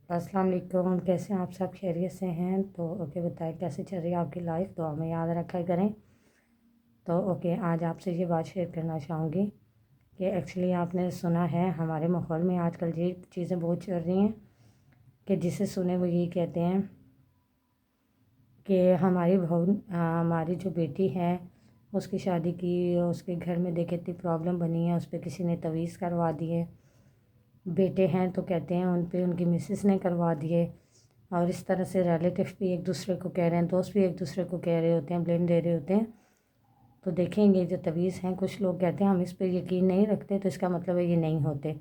السلام علیکم، کیسے ہیں آپ؟ سب خیریت سے ہیں؟ تو اوکے، بتائیں کیسے چل رہی ہے آپ کی لائف؟ دعا میں یاد رکھا کریں۔ تو اوکے، آج آپ سے یہ بات شیئر کرنا چاہوں گی کہ ایکچولی آپ نے سنا ہے ہمارے ماحول میں آج کل یہ چیزیں بہت چل رہی ہیں کہ جسے سنے وہ یہی کہتے ہیں کہ ہماری بہو ہماری جو بیٹی ہے اس کی شادی کی، اس کے گھر میں دیکھے اتنی پرابلم بنی ہے، اس پہ کسی نے تویز کروا دیے۔ بیٹے ہیں تو کہتے ہیں ان پہ ان کی مسز نے کروا دیے، اور اس طرح سے ریلیٹیو بھی ایک دوسرے کو کہہ رہے ہیں، دوست بھی ایک دوسرے کو کہہ رہے ہوتے ہیں، بلیم دے رہے ہوتے ہیں۔ تو دیکھیں گے جو تویز ہیں، کچھ لوگ کہتے ہیں ہم اس پہ یقین نہیں رکھتے، تو اس کا مطلب ہے یہ نہیں ہوتے۔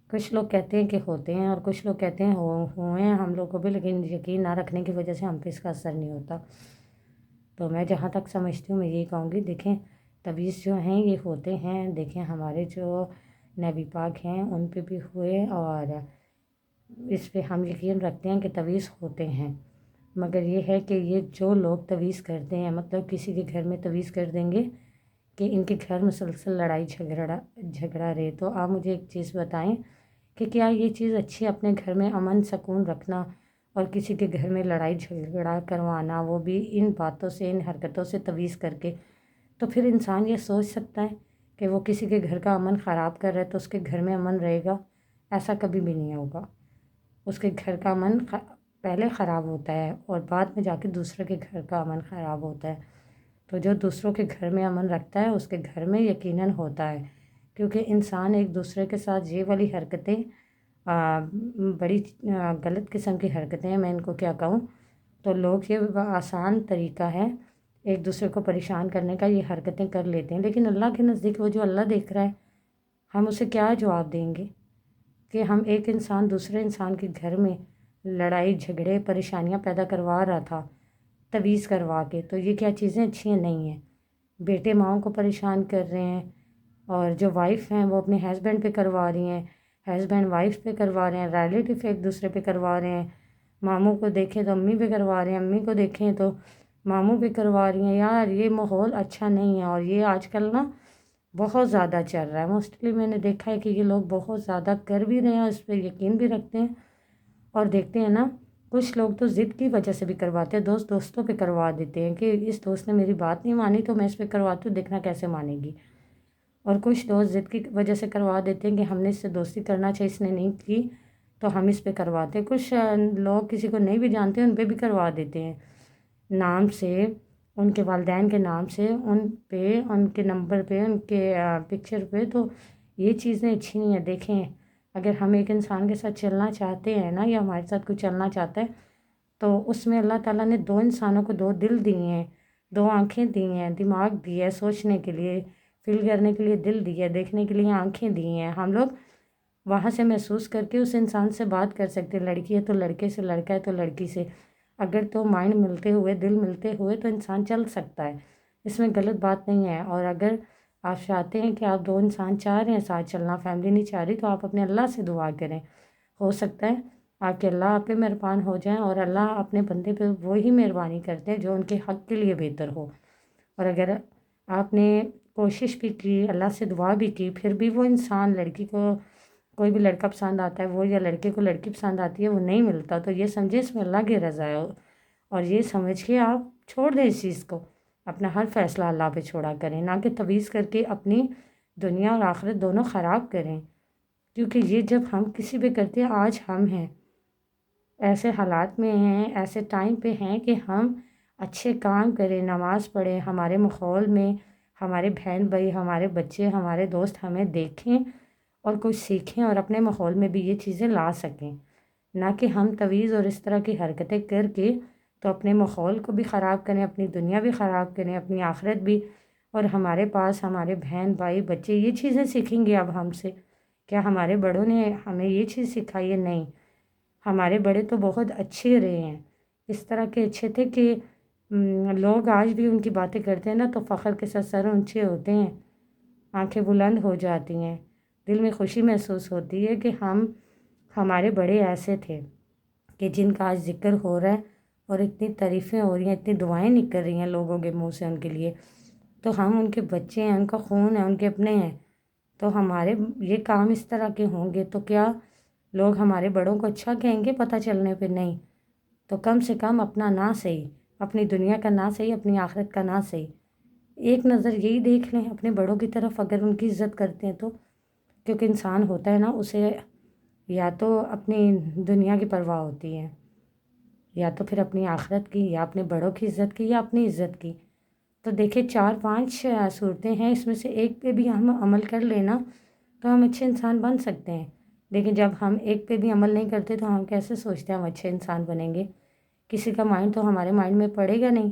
کچھ لوگ کہتے ہیں کہ ہوتے ہیں، اور کچھ لوگ کہتے ہیں ہوئے ہیں ہم لوگ کو بھی، لیکن یقین نہ رکھنے کی وجہ سے ہم پہ اس کا اثر نہیں ہوتا۔ تو میں جہاں تک سمجھتی ہوں میں یہی کہوں گی، دیکھیں تویز جو ہیں یہ ہوتے ہیں، دیکھیں ہمارے جو نبی پاک ہیں ان پہ بھی ہوئے، اور اس پہ ہم یقین رکھتے ہیں کہ تویز ہوتے ہیں۔ مگر یہ ہے کہ یہ جو لوگ تویز کرتے ہیں، مطلب کسی کے گھر میں تویز کر دیں گے کہ ان کے گھر مسلسل لڑائی جھگڑا رہے، تو آپ مجھے ایک چیز بتائیں کہ کیا یہ چیز اچھی ہے؟ اپنے گھر میں امن سکون رکھنا اور کسی کے گھر میں لڑائی جھگڑا کروانا، وہ بھی ان باتوں سے، ان حرکتوں سے تویز کر کے؟ تو پھر انسان یہ سوچ سکتا ہے کہ وہ کسی کے گھر کا امن خراب کر رہا ہے تو اس کے گھر میں امن رہے گا؟ ایسا کبھی بھی نہیں ہوگا۔ اس کے گھر کا امن پہلے خراب ہوتا ہے اور بعد میں جا کے دوسرے کے گھر کا امن خراب ہوتا ہے۔ تو جو دوسروں کے گھر میں امن رکھتا ہے اس کے گھر میں یقیناً ہوتا ہے، کیونکہ انسان ایک دوسرے کے ساتھ یہ والی حرکتیں بڑی غلط قسم کی حرکتیں ہیں، میں ان کو کیا کہوں، تو لوگ یہ آسان طریقہ ہے ایک دوسرے کو پریشان کرنے کا، یہ حرکتیں کر لیتے ہیں، لیکن اللہ کے نزدیک وہ جو اللہ دیکھ رہا ہے ہم اسے کیا جواب دیں گے کہ ہم ایک انسان دوسرے انسان کے گھر میں لڑائی جھگڑے پریشانیاں پیدا کروا رہا تھا تویز کروا کے؟ تو یہ کیا چیزیں اچھی ہیں؟ نہیں ہیں۔ بیٹے ماؤں کو پریشان کر رہے ہیں، اور جو وائف ہیں وہ اپنے ہسبینڈ پہ کروا رہی ہیں، ہسبینڈ وائف پہ کروا رہے ہیں، ریلیٹیو ایک دوسرے پہ کروا رہے ہیں، ماموں کو دیکھیں تو امی پہ کروا رہے ہیں، امی کو دیکھیں تو ماموں پہ کروا رہی ہیں۔ یار یہ ماحول اچھا نہیں ہے، اور یہ آج کل نا بہت زیادہ چل رہا ہے۔ موسٹلی میں نے دیکھا ہے کہ یہ لوگ بہت زیادہ کر بھی رہے ہیں، اس پہ یقین بھی رکھتے ہیں، اور دیکھتے ہیں نا کچھ لوگ تو ضد کی وجہ سے بھی کرواتے ہیں، دوستوں پہ کروا دیتے ہیں کہ اس دوست نے میری بات نہیں مانی تو میں اس پہ کرواتی ہوں، دیکھنا کیسے مانے گی۔ اور کچھ دوست ضد کی وجہ سے کروا دیتے ہیں کہ ہم نے اس سے دوستی کرنا چاہیے، اس نے نہیں کی تو ہم اس پہ کرواتے ہیں۔ کچھ لوگ کسی کو نہیں بھی جانتے ان پہ بھی کروا دیتے ہیں، نام سے، ان کے والدین کے نام سے، ان پہ، ان کے نمبر پہ، ان کے پکچر پہ۔ تو یہ چیزیں اچھی نہیں ہیں۔ دیکھیں اگر ہم ایک انسان کے ساتھ چلنا چاہتے ہیں نا، یا ہمارے ساتھ کوئی چلنا چاہتا ہے، تو اس میں اللہ تعالیٰ نے دو انسانوں کو دو دل دیے ہیں، دو آنکھیں دی ہیں، دماغ دی ہے سوچنے کے لیے، فیل کرنے کے لیے دل دی ہے، دیکھنے کے لیے آنکھیں دی ہیں۔ ہم لوگ وہاں سے محسوس کر کے اس انسان سے بات کر سکتے ہیں، لڑکی ہے تو لڑکے سے، لڑکا ہے تو لڑکی سے، اگر تو مائنڈ ملتے ہوئے، دل ملتے ہوئے تو انسان چل سکتا ہے، اس میں غلط بات نہیں ہے۔ اور اگر آپ چاہتے ہیں کہ آپ دو انسان چاہ رہے ہیں ساتھ چلنا، فیملی نہیں چاہ رہی، تو آپ اپنے اللہ سے دعا کریں، ہو سکتا ہے آپ کے اللہ آپ پہ مہربان ہو جائیں، اور اللہ اپنے بندے پہ وہی مہربانی کرتے ہیں جو ان کے حق کے لیے بہتر ہو۔ اور اگر آپ نے کوشش بھی کی، اللہ سے دعا بھی کی، پھر بھی وہ انسان، لڑکی کو کوئی بھی لڑکا پسند آتا ہے وہ، یا لڑکے کو لڑکی پسند آتی ہے وہ نہیں ملتا، تو یہ سمجھے اس میں اللہ کی رضا ہے، اور یہ سمجھ کے آپ چھوڑ دیں اس چیز کو، اپنا ہر فیصلہ اللہ پہ چھوڑا کریں، نہ کہ تویز کر کے اپنی دنیا اور آخرت دونوں خراب کریں۔ کیونکہ یہ جب ہم کسی پہ کرتے ہیں، آج ہم ہیں ایسے حالات میں ہیں، ایسے ٹائم پہ ہیں کہ ہم اچھے کام کریں، نماز پڑھیں، ہمارے ماحول میں ہمارے بہن بھائی، ہمارے بچے، ہمارے دوست ہمیں دیکھیں اور کچھ سیکھیں، اور اپنے ماحول میں بھی یہ چیزیں لا سکیں، نہ کہ ہم تویز اور اس طرح کی حرکتیں کر کے تو اپنے ماحول کو بھی خراب کریں، اپنی دنیا بھی خراب کریں، اپنی آخرت بھی، اور ہمارے پاس ہمارے بہن بھائی بچے یہ چیزیں سیکھیں گے اب ہم سے۔ کیا ہمارے بڑوں نے ہمیں یہ چیز سکھائی ہے؟ نہیں، ہمارے بڑے تو بہت اچھے رہے ہیں، اس طرح کے اچھے تھے کہ لوگ آج بھی ان کی باتیں کرتے ہیں نا تو فخر کے ساتھ سر اونچے ہوتے ہیں، آنکھیں بلند ہو جاتی ہیں، دل میں خوشی محسوس ہوتی ہے کہ ہمارے بڑے ایسے تھے کہ جن کا آج ذکر ہو رہا ہے، اور اتنی تعریفیں ہو رہی ہیں، اتنی دعائیں نکل رہی ہیں لوگوں کے منہ سے ان کے لیے، تو ہم ان کے بچے ہیں، ان کا خون ہے، ان کے اپنے ہیں، تو ہمارے یہ کام اس طرح کے ہوں گے تو کیا لوگ ہمارے بڑوں کو اچھا کہیں گے پتہ چلنے پہ، نہیں تو کم سے کم اپنا نہ صحیح، اپنی دنیا کا نہ صحیح، اپنی آخرت کا نہ صحیح، ایک نظر یہی دیکھ لیں اپنے بڑوں کی طرف، اگر ان کی عزت کرتے ہیں تو، کیونکہ انسان ہوتا ہے نا، اسے یا تو اپنی دنیا کی پرواہ ہوتی ہے، یا تو پھر اپنی آخرت کی، یا اپنے بڑوں کی عزت کی، یا اپنی عزت کی۔ تو دیکھیں 4-5 صورتیں ہیں، اس میں سے ایک پہ بھی ہم عمل کر لینا تو ہم اچھے انسان بن سکتے ہیں، لیکن جب ہم ایک پہ بھی عمل نہیں کرتے تو ہم کیسے سوچتے ہیں ہم اچھے انسان بنیں گے؟ کسی کا مائنڈ تو ہمارے مائنڈ میں پڑے گا نہیں،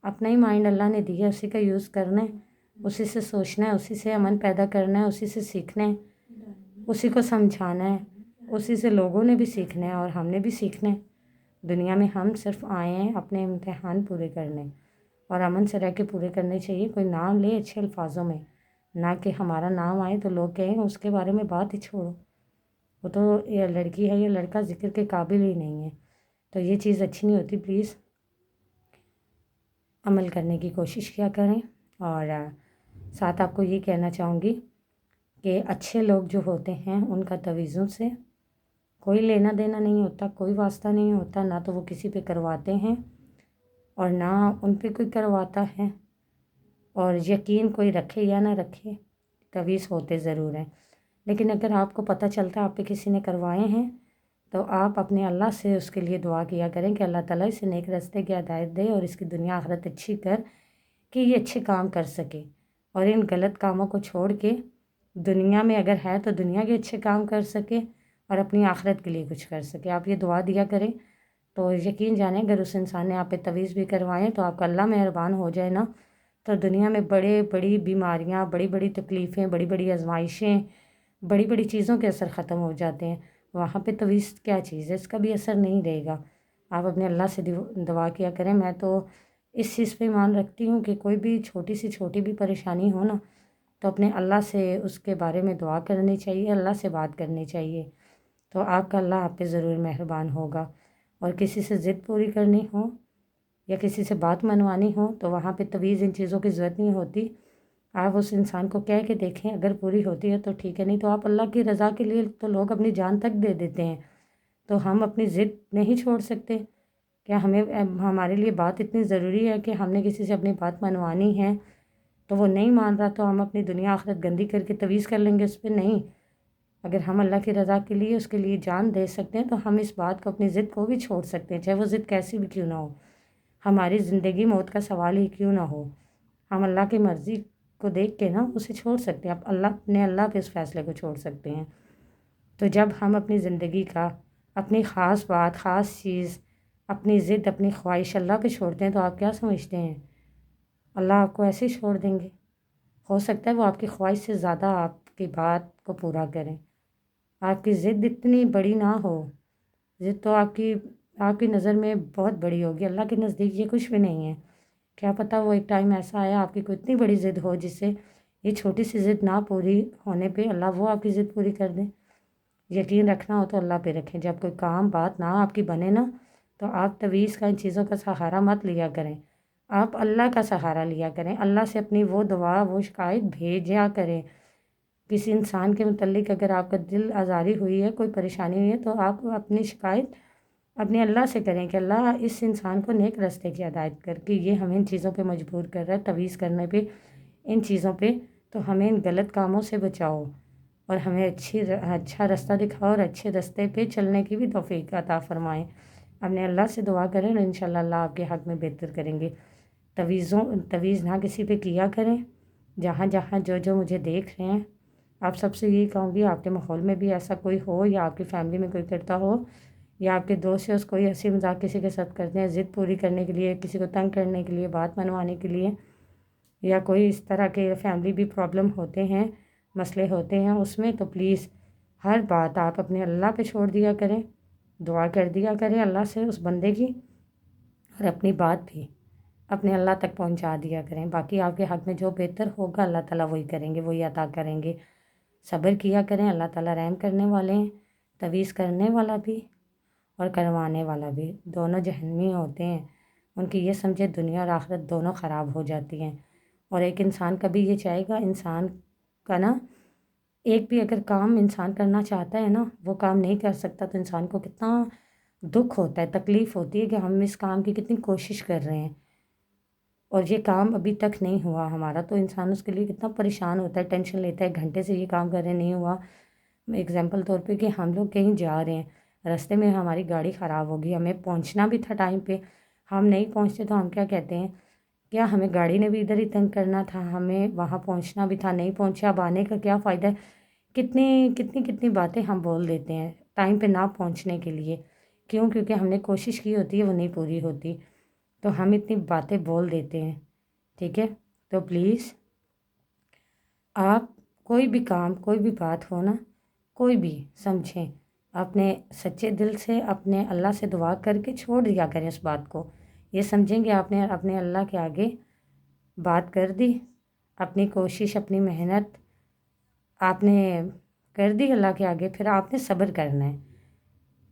اپنا ہی مائنڈ اللہ نے دیا، اسی کا یوز کرنا ہے، اسی سے سوچنا ہے، اسی سے امن پیدا کرنا ہے، اسی سے سیکھنا ہے، اسی کو سمجھانا ہے، اسی سے لوگوں نے بھی سیکھنا ہے اور ہم نے بھی سیکھنا ہے۔ دنیا میں ہم صرف آئے ہیں اپنے امتحان پورے کرنے، اور امن سے رہ کے پورے کرنے چاہیے۔ کوئی نام لے اچھے الفاظوں میں، نہ کہ ہمارا نام آئے تو لوگ کہیں اس کے بارے میں بات ہی چھوڑو، وہ تو یہ لڑکی ہے، یہ لڑکا ذکر کے قابل ہی نہیں ہے، تو یہ چیز اچھی نہیں ہوتی۔ پلیز عمل کرنے کی کوشش کیا کریں، اور ساتھ آپ کو یہ کہنا چاہوں گی کہ اچھے لوگ جو ہوتے ہیں ان کا تویزوں سے کوئی لینا دینا نہیں ہوتا، کوئی واسطہ نہیں ہوتا، نہ تو وہ کسی پہ کرواتے ہیں اور نہ ان پہ کوئی کرواتا ہے، اور یقین کوئی رکھے یا نہ رکھے تویز ہوتے ضرور ہیں، لیکن اگر آپ کو پتہ چلتا ہے آپ پہ کسی نے کروائے ہیں تو آپ اپنے اللہ سے اس کے لیے دعا کیا کریں کہ اللہ تعالیٰ اسے نیک راستے کی ہدایت دے اور اس کی دنیا آخرت اچھی کر کہ یہ اچھے کام کر سکے، اور ان غلط کاموں کو چھوڑ کے دنیا میں اگر ہے تو دنیا کے اچھے کام کر سکے اور اپنی آخرت کے لیے کچھ کر سکے۔ آپ یہ دعا دیا کریں تو یقین جانیں اگر اس انسان نے آپ پہ تویز بھی کروائے تو آپ کا اللہ مہربان ہو جائے نا، تو دنیا میں بڑے بڑی بیماریاں، بڑی بڑی تکلیفیں، بڑی بڑی آزمائشیں، بڑی بڑی چیزوں کے اثر ختم ہو جاتے ہیں، وہاں پہ تویز کیا چیز ہے، اس کا بھی اثر نہیں رہے گا۔ آپ اپنے اللہ سے دعا کیا کریں۔ میں تو اس چیز پہ ایمان رکھتی ہوں کہ کوئی بھی چھوٹی سی چھوٹی بھی پریشانی ہو نا تو اپنے اللہ سے اس کے بارے میں دعا کرنی چاہیے، اللہ سے بات کرنی چاہیے، تو آپ کا اللہ آپ پہ ضرور مہربان ہوگا۔ اور کسی سے ضد پوری کرنی ہو یا کسی سے بات منوانی ہو تو وہاں پہ تویز ان چیزوں کی ضرورت نہیں ہوتی، آپ اس انسان کو کہہ کے دیکھیں، اگر پوری ہوتی ہے تو ٹھیک ہے، نہیں تو آپ اللہ کی رضا کے لیے تو لوگ اپنی جان تک دے دیتے ہیں، تو ہم اپنی ضد نہیں چھوڑ سکتے؟ کیا ہمیں ہمارے لیے بات اتنی ضروری ہے کہ ہم نے کسی سے اپنی بات منوانی ہے تو وہ نہیں مان رہا تو ہم اپنی دنیا آخرت گندی کر کے تویز کر لیں گے اس پہ؟ نہیں، اگر ہم اللہ کی رضا کے لیے اس کے لیے جان دے سکتے ہیں تو ہم اس بات کو، اپنی ضد کو بھی چھوڑ سکتے ہیں، چاہے وہ ضد کیسی بھی کیوں نہ ہو، ہماری زندگی موت کا سوال ہی کیوں نہ ہو، ہم اللہ کی مرضی کو دیکھ کے نا اسے چھوڑ سکتے ہیں، اللہ پہ اس فیصلے کو چھوڑ سکتے ہیں۔ تو جب ہم اپنی زندگی کا، اپنی خاص بات، خاص چیز، اپنی ضد، اپنی خواہش اللہ پہ چھوڑتے ہیں تو آپ کیا سمجھتے ہیں اللہ آپ کو ایسے ہی چھوڑ دیں گے؟ ہو سکتا ہے وہ آپ کی خواہش سے زیادہ آپ کی بات کو پورا کریں، آپ کی ضد اتنی بڑی نہ ہو، ضد تو آپ کی نظر میں بہت بڑی ہوگی، اللہ کے نزدیک یہ کچھ بھی نہیں ہے۔ کیا پتہ وہ ایک ٹائم ایسا آیا آپ کی کوئی اتنی بڑی ضد ہو جس سے یہ چھوٹی سی ضد نہ پوری ہونے پہ اللہ وہ آپ کی ضد پوری کر دیں۔ یقین رکھنا ہو تو اللہ پہ رکھیں، جب کوئی کام بات نہ آپ کی بنے نا تو آپ تویز کا، ان چیزوں کا سہارا مت لیا کریں، آپ اللہ کا سہارا لیا کریں، اللہ سے اپنی وہ دعا، وہ شکایت بھیجا کریں۔ کسی انسان کے متعلق اگر آپ کا دل آزاری ہوئی ہے، کوئی پریشانی ہوئی ہے تو آپ اپنی شکایت اپنے اللہ سے کریں کہ اللہ اس انسان کو نیک راستے کی ہدایت کر کے یہ ہمیں ان چیزوں پہ مجبور کر رہا ہے تویز کرنے پہ، ان چیزوں پہ، تو ہمیں ان غلط کاموں سے بچاؤ اور ہمیں اچھا راستہ دکھاؤ اور اچھے راستے پہ چلنے کی بھی توفیق عطا فرمائیں۔ اپنے اللہ سے دعا کریں اور انشاءاللہ اللہ آپ کے حق میں بہتر کریں گے۔ تویز نہ کسی پہ کیا کریں، جہاں جہاں جو مجھے دیکھ رہے ہیں، آپ سب سے یہی کہوں گی آپ کے ماحول میں بھی ایسا کوئی ہو یا آپ کی فیملی میں کوئی کرتا ہو یا آپ کے دوست یا اس کوئی ہنسی مذاق کسی کے ساتھ کرتے ہیں ضد پوری کرنے کے لیے، کسی کو تنگ کرنے کے لیے، بات منوانے کے لیے، یا کوئی اس طرح کے فیملی بھی پرابلم ہوتے ہیں، مسئلے ہوتے ہیں اس میں، تو پلیز ہر بات آپ اپنے اللہ پہ چھوڑ دیا کریں، دعا کر دیا کریں اللہ سے اس بندے کی، اور اپنی بات بھی اپنے اللہ تک پہنچا دیا کریں۔ باقی آپ کے حق میں جو بہتر ہوگا اللہ تعالیٰ وہی کریں گے، وہی عطا کریں گے۔ صبر کیا کریں، اللہ تعالیٰ رحم کرنے والے ہیں، تویز کرنے والا بھی اور کروانے والا بھی دونوں جہنمی ہوتے ہیں، ان کی یہ سمجھے دنیا اور آخرت دونوں خراب ہو جاتی ہیں، اور ایک انسان کبھی یہ چاہے گا انسان کا نا ایک بھی اگر کام انسان کرنا چاہتا ہے نا، وہ کام نہیں کر سکتا تو انسان کو کتنا دکھ ہوتا ہے، تکلیف ہوتی ہے کہ ہم اس کام کی کتنی کوشش کر رہے ہیں اور یہ کام ابھی تک نہیں ہوا ہمارا، تو انسان اس کے لیے کتنا پریشان ہوتا ہے، ٹینشن لیتا ہے، گھنٹے سے یہ کام کر رہے نہیں ہوا۔ اگزامپل طور پہ کہ ہم لوگ کہیں جا رہے ہیں، راستے میں ہماری گاڑی خراب ہوگی، ہمیں پہنچنا بھی تھا ٹائم پہ، ہم نہیں پہنچتے تو ہم کیا کہتے ہیں، کیا ہمیں گاڑی نے بھی ادھر ہی تنگ کرنا تھا، ہمیں وہاں پہنچنا بھی تھا، نہیں پہنچے، اب آنے کا کیا فائدہ ہے؟ کتنی کتنی کتنی باتیں ہم بول دیتے ہیں ٹائم پہ نہ پہنچنے کے لیے، کیوں؟ کیونکہ ہم نے کوشش کی ہوتی ہے، وہ نہیں پوری ہوتی، تو ہم اتنی باتیں بول دیتے ہیں، ٹھیک ہے؟ تو پلیز آپ کوئی بھی کام، کوئی بھی بات ہو نا، کوئی بھی سمجھیں، اپنے سچے دل سے اپنے اللہ سے دعا کر کے چھوڑ دیا کریں اس بات کو، یہ سمجھیں کہ آپ نے اپنے اللہ کے آگے بات کر دی، اپنی کوشش، اپنی محنت آپ نے کر دی اللہ کے آگے، پھر آپ نے صبر کرنا ہے۔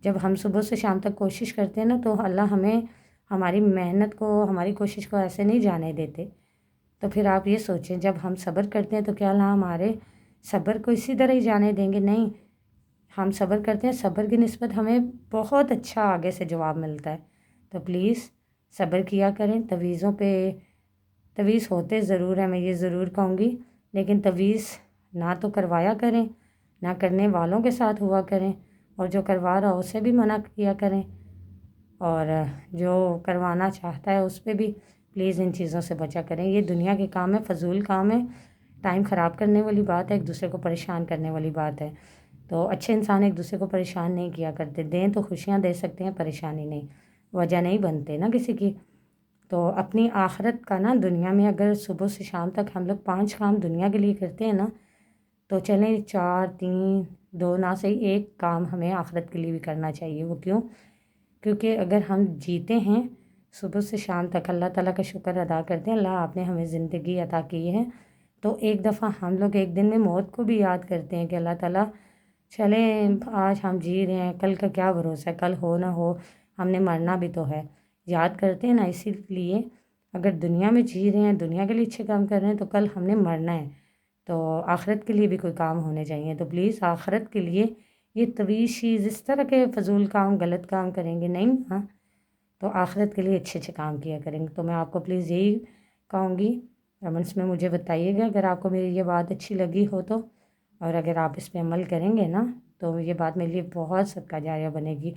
جب ہم صبح سے شام تک کوشش کرتے ہیں نا، تو اللہ ہمیں ہماری محنت کو، ہماری کوشش کو ایسے نہیں جانے دیتے۔ تو پھر آپ یہ سوچیں، جب ہم صبر کرتے ہیں تو کیا اللہ ہمارے صبر کو اسی طرح ہی جانے دیں گے؟ نہیں، ہم صبر کرتے ہیں، صبر کی نسبت ہمیں بہت اچھا آگے سے جواب ملتا ہے۔ تو پلیز صبر کیا کریں، تویز ہوتے ضرور ہیں، میں یہ ضرور کہوں گی، لیکن تویز نہ تو کروایا کریں، نہ کرنے والوں کے ساتھ ہوا کریں، اور جو کروا رہا اسے بھی منع کیا کریں، اور جو کروانا چاہتا ہے اس پہ بھی پلیز ان چیزوں سے بچا کریں۔ یہ دنیا کے کام ہے، فضول کام ہے، ٹائم خراب کرنے والی بات ہے، ایک دوسرے کو پریشان کرنے والی بات ہے۔ تو اچھے انسان ایک دوسرے کو پریشان نہیں کیا کرتے، دیں تو خوشیاں دے سکتے ہیں، پریشانی نہیں، وجہ نہیں بنتے نا کسی کی۔ تو اپنی آخرت کا نا، دنیا میں اگر صبح سے شام تک ہم لوگ 5 کام دنیا کے لیے کرتے ہیں نا، تو چلیں 4، 3، 2 نہ صحیح، ایک کام ہمیں آخرت کے لیے بھی کرنا چاہیے۔ وہ کیوں؟ کیونکہ اگر ہم جیتے ہیں صبح سے شام تک، اللہ تعالیٰ کا شکر ادا کرتے ہیں، اللہ آپ نے ہمیں زندگی عطا کی ہے، تو ایک دفعہ ہم لوگ ایک دن میں موت کو بھی یاد کرتے ہیں کہ اللہ تعالیٰ چلیں آج ہم جی رہے ہیں، کل کا کیا بھروسہ ہے، کل ہو نہ ہو، ہم نے مرنا بھی تو ہے، یاد کرتے ہیں نا۔ اسی لیے اگر دنیا میں جی رہے ہیں، دنیا کے لیے اچھے کام کر رہے ہیں، تو کل ہم نے مرنا ہے، تو آخرت کے لیے بھی کوئی کام ہونے چاہیے۔ تو پلیز آخرت کے لیے یہ طویل چیز، اس طرح کے فضول کام، غلط کام کریں گے نہیں، ہاں، تو آخرت کے لیے اچھے اچھے کام کیا کریں گے۔ تو میں آپ کو پلیز یہی کہوں گی، کمنٹس میں مجھے بتائیے گا اگر آپ کو میری یہ بات اچھی لگی ہو تو، اور اگر آپ اس پہ عمل کریں گے نا، تو یہ بات میرے لیے بہت صدقہ جاریہ بنے گی،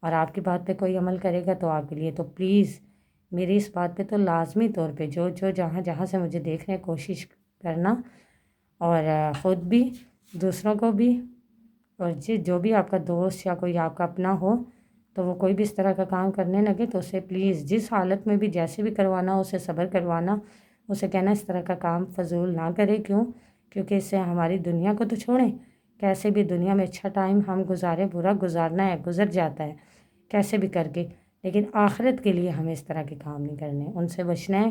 اور آپ کی بات پہ کوئی عمل کرے گا تو آپ کے لیے، تو پلیز میری اس بات پہ تو لازمی طور پہ جو جہاں جہاں سے مجھے دیکھ رہے ہیں، کوشش کرنا، اور خود بھی، دوسروں کو بھی، اور جو بھی آپ کا دوست یا کوئی آپ کا اپنا ہو، تو وہ کوئی بھی اس طرح کا کام کرنے لگے تو اسے پلیز جس حالت میں بھی جیسے بھی کروانا ہو، اسے صبر کروانا، اسے کہنا اس طرح کا کام فضول نہ کرے، کیوں؟ کیونکہ اس سے ہماری دنیا کو تو چھوڑیں، کیسے بھی دنیا میں اچھا ٹائم ہم گزاریں، برا گزارنا ہے، گزر جاتا ہے کیسے بھی کر کے، لیکن آخرت کے لیے ہمیں اس طرح کے کام نہیں کرنے، ان سے بچنا ہے،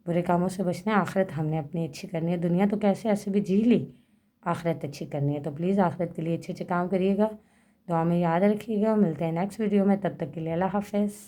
برے کاموں سے بچنا ہے۔ آخرت ہم نے اپنی اچھی کرنی ہے، دنیا تو کیسے ایسے بھی جی لی، آخرت اچھی کرنی ہے، تو پلیز آخرت کے لیے اچھے اچھے کام کریے گا، دعا میں یاد رکھیے گا۔ ملتے ہیں نیکسٹ ویڈیو میں، تب تک کے لیے اللہ حافظ۔